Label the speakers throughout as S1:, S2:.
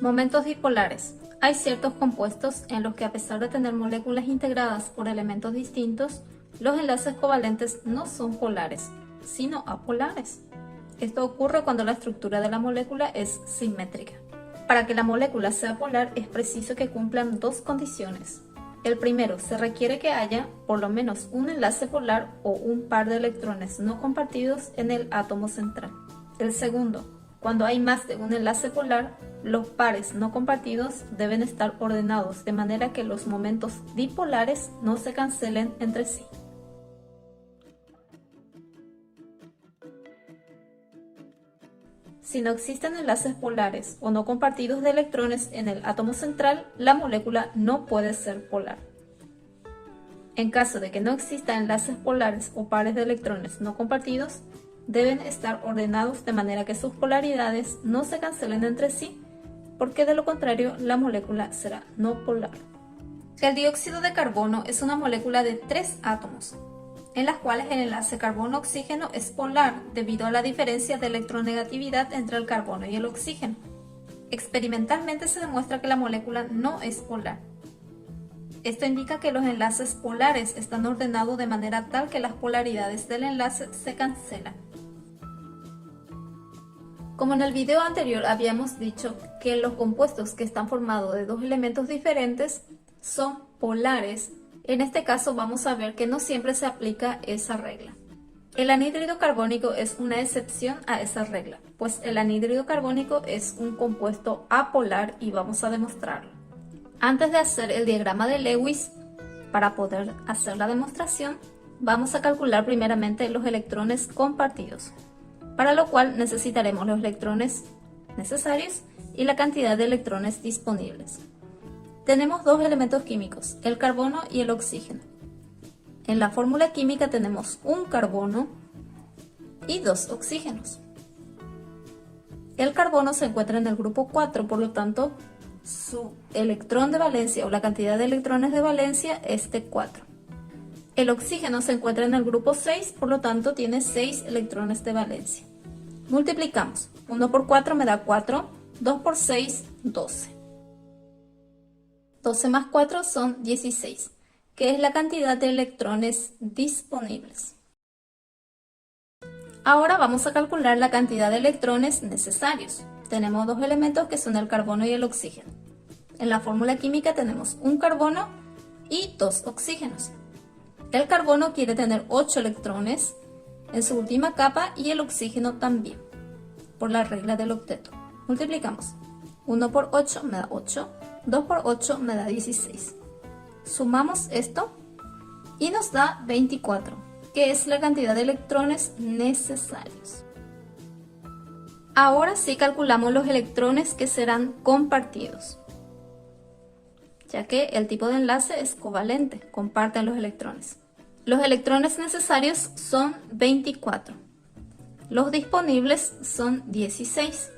S1: Momentos dipolares. Hay ciertos compuestos en los que, a pesar de tener moléculas integradas por elementos distintos, los enlaces covalentes no son polares, sino apolares. Esto ocurre cuando la estructura de la molécula es simétrica. Para que la molécula sea polar es preciso que cumplan dos condiciones. El primero, se requiere que haya por lo menos un enlace polar o un par de electrones no compartidos en el átomo central. El segundo, cuando hay más de un enlace polar, los pares no compartidos deben estar ordenados de manera que los momentos dipolares no se cancelen entre sí. Si no existen enlaces polares o no compartidos de electrones en el átomo central, la molécula no puede ser polar. En caso de que no existan enlaces polares o pares de electrones no compartidos, deben estar ordenados de manera que sus polaridades no se cancelen entre sí, porque de lo contrario la molécula será no polar. El dióxido de carbono es una molécula de 3 átomos, en las cuales el enlace carbono-oxígeno es polar debido a la diferencia de electronegatividad entre el carbono y el oxígeno. Experimentalmente se demuestra que la molécula no es polar. Esto indica que los enlaces polares están ordenados de manera tal que las polaridades del enlace se cancelan. Como en el video anterior habíamos dicho que los compuestos que están formados de dos elementos diferentes son polares, en este caso vamos a ver que no siempre se aplica esa regla. El anhídrido carbónico es una excepción a esa regla, pues el anhídrido carbónico es un compuesto apolar y vamos a demostrarlo. Antes de hacer el diagrama de Lewis, para poder hacer la demostración, vamos a calcular primeramente los electrones compartidos, para lo cual necesitaremos los electrones necesarios y la cantidad de electrones disponibles. Tenemos dos elementos químicos, el carbono y el oxígeno. En la fórmula química tenemos un carbono y dos oxígenos. El carbono se encuentra en el grupo 4, por lo tanto, su electrón de valencia o la cantidad de electrones de valencia es de 4. El oxígeno se encuentra en el grupo 6, por lo tanto tiene 6 electrones de valencia. Multiplicamos. 1 por 4 me da 4, 2 por 6, 12. 12 más 4 son 16, que es la cantidad de electrones disponibles. Ahora vamos a calcular la cantidad de electrones necesarios. Tenemos dos elementos que son el carbono y el oxígeno. En la fórmula química tenemos un carbono y dos oxígenos. El carbono quiere tener 8 electrones en su última capa y el oxígeno también, por la regla del octeto. Multiplicamos. 1 por 8 me da 8, 2 por 8 me da 16. Sumamos esto y nos da 24, que es la cantidad de electrones necesarios. Ahora sí calculamos los electrones que serán compartidos, ya que el tipo de enlace es covalente, comparten los electrones. Los electrones necesarios son 24. Los disponibles son 16.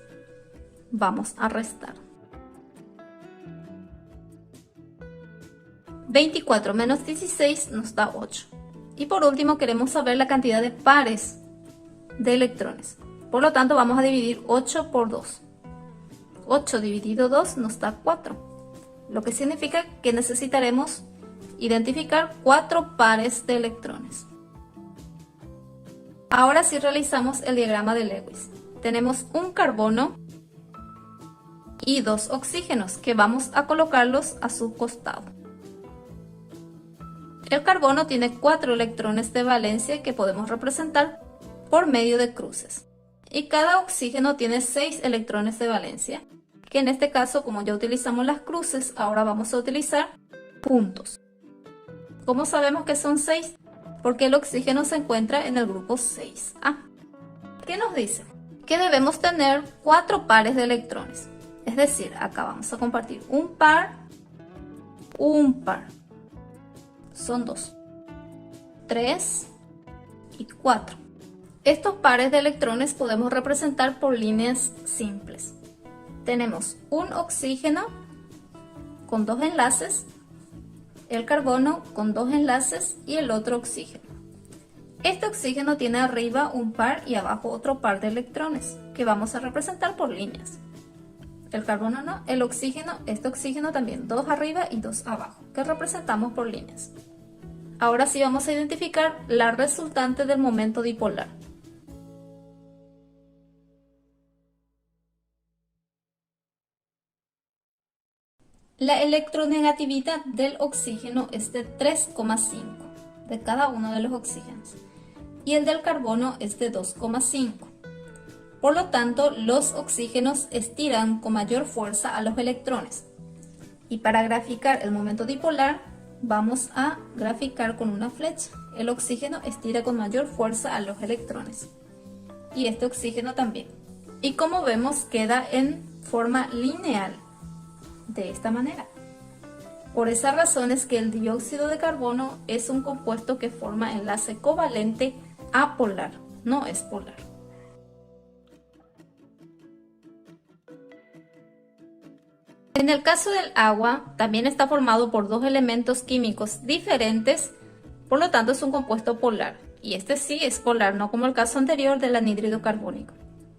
S1: Vamos a restar. 24 menos 16 nos da 8. Y por último queremos saber la cantidad de pares de electrones. Por lo tanto vamos a dividir 8 por 2. 8 dividido 2 nos da 4. Lo que significa que necesitaremos identificar 4 pares de electrones. Ahora sí realizamos el diagrama de Lewis. Tenemos un carbono y dos oxígenos que vamos a colocarlos a su costado. El carbono tiene 4 electrones de valencia que podemos representar por medio de cruces. Y cada oxígeno tiene 6 electrones de valencia, que en este caso, como ya utilizamos las cruces, ahora vamos a utilizar puntos. ¿Cómo sabemos que son 6? Porque el oxígeno se encuentra en el grupo 6A. ¿Qué nos dice? Que debemos tener 4 pares de electrones. Es decir, acá vamos a compartir un par. Son 2, 3 y 4. Estos pares de electrones podemos representar por líneas simples. Tenemos un oxígeno con 2 enlaces, el carbono con 2 enlaces y el otro oxígeno. Este oxígeno tiene arriba un par y abajo otro par de electrones que vamos a representar por líneas. El carbono no, el oxígeno, este oxígeno también, 2 arriba y 2 abajo, que representamos por líneas. Ahora sí vamos a identificar la resultante del momento dipolar. La electronegatividad del oxígeno es de 3,5 de cada uno de los oxígenos y el del carbono es de 2,5. Por lo tanto, los oxígenos estiran con mayor fuerza a los electrones. Y para graficar el momento dipolar, vamos a graficar con una flecha. El oxígeno estira con mayor fuerza a los electrones. Y este oxígeno también. Y como vemos, queda en forma lineal. De esta manera. Por esa razón es que el dióxido de carbono es un compuesto que forma enlace covalente apolar, no es polar. En el caso del agua, también está formado por dos elementos químicos diferentes, por lo tanto es un compuesto polar. Y este sí es polar, no como el caso anterior del anhídrido carbónico.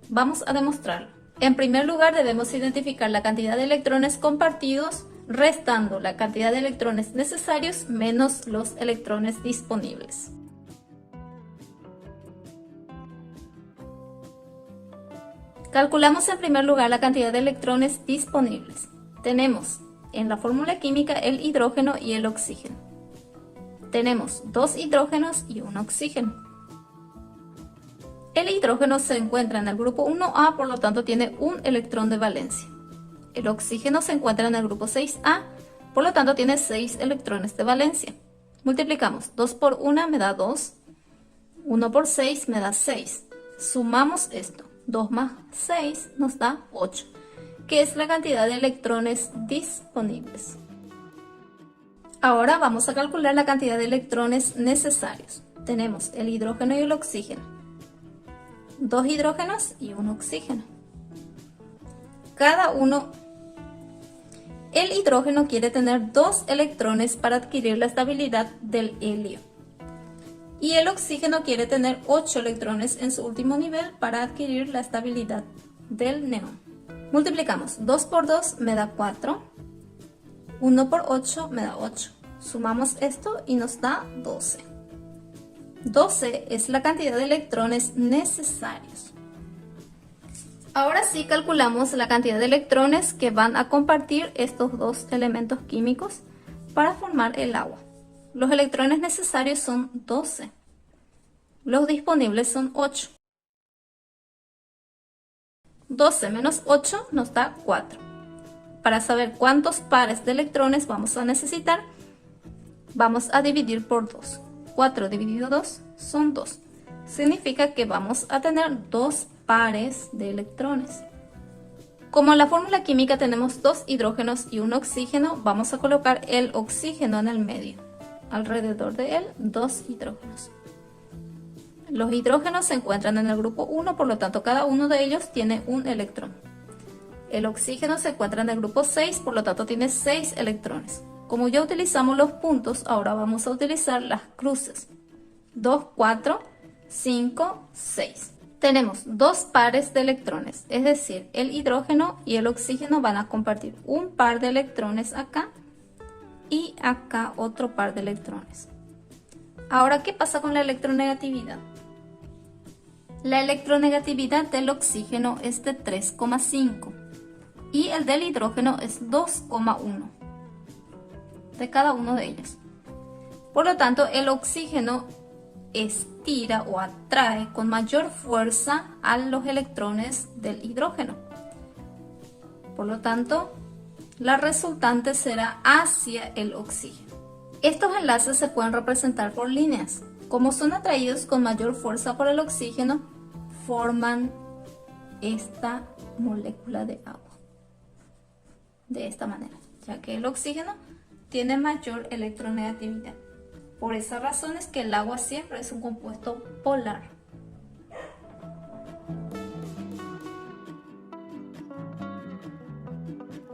S1: Vamos a demostrarlo. En primer lugar, debemos identificar la cantidad de electrones compartidos, restando la cantidad de electrones necesarios menos los electrones disponibles. Calculamos en primer lugar la cantidad de electrones disponibles. Tenemos en la fórmula química el hidrógeno y el oxígeno. Tenemos 2 hidrógenos y un oxígeno. El hidrógeno se encuentra en el grupo 1A, por lo tanto tiene un electrón de valencia. El oxígeno se encuentra en el grupo 6A, por lo tanto tiene 6 electrones de valencia. Multiplicamos, 2 por 1 me da 2, 1 por 6 me da 6. Sumamos esto, 2 más 6 nos da 8, que es la cantidad de electrones disponibles. Ahora vamos a calcular la cantidad de electrones necesarios. Tenemos el hidrógeno y el oxígeno. 2 hidrógenos y un oxígeno. Cada uno, el hidrógeno quiere tener 2 electrones para adquirir la estabilidad del helio. Y el oxígeno quiere tener 8 electrones en su último nivel para adquirir la estabilidad del neón. Multiplicamos, 2 por 2 me da 4, 1 por 8 me da 8. Sumamos esto y nos da 12. 12 es la cantidad de electrones necesarios. Ahora sí calculamos la cantidad de electrones que van a compartir estos dos elementos químicos para formar el agua. Los electrones necesarios son 12. Los disponibles son 8. 12 menos 8 nos da 4. Para saber cuántos pares de electrones vamos a necesitar, vamos a dividir por 2. 4 dividido 2 son 2. Significa que vamos a tener 2 pares de electrones. Como en la fórmula química tenemos 2 hidrógenos y un oxígeno, vamos a colocar el oxígeno en el medio. Alrededor de él, 2 hidrógenos. Los hidrógenos se encuentran en el grupo 1, por lo tanto cada uno de ellos tiene un electrón. El oxígeno se encuentra en el grupo 6, por lo tanto tiene 6 electrones. Como ya utilizamos los puntos, ahora vamos a utilizar las cruces. 2, 4, 5, 6. Tenemos 2 pares de electrones, es decir, el hidrógeno y el oxígeno van a compartir un par de electrones acá y acá otro par de electrones. Ahora, ¿qué pasa con la electronegatividad? La electronegatividad del oxígeno es de 3,5 y el del hidrógeno es 2,1 de cada uno de ellos. Por lo tanto, el oxígeno estira o atrae con mayor fuerza a los electrones del hidrógeno. Por lo tanto, la resultante será hacia el oxígeno. Estos enlaces se pueden representar por líneas. Como son atraídos con mayor fuerza por el oxígeno, forman esta molécula de agua. De esta manera, ya que el oxígeno tiene mayor electronegatividad. Por esa razón es que el agua siempre es un compuesto polar.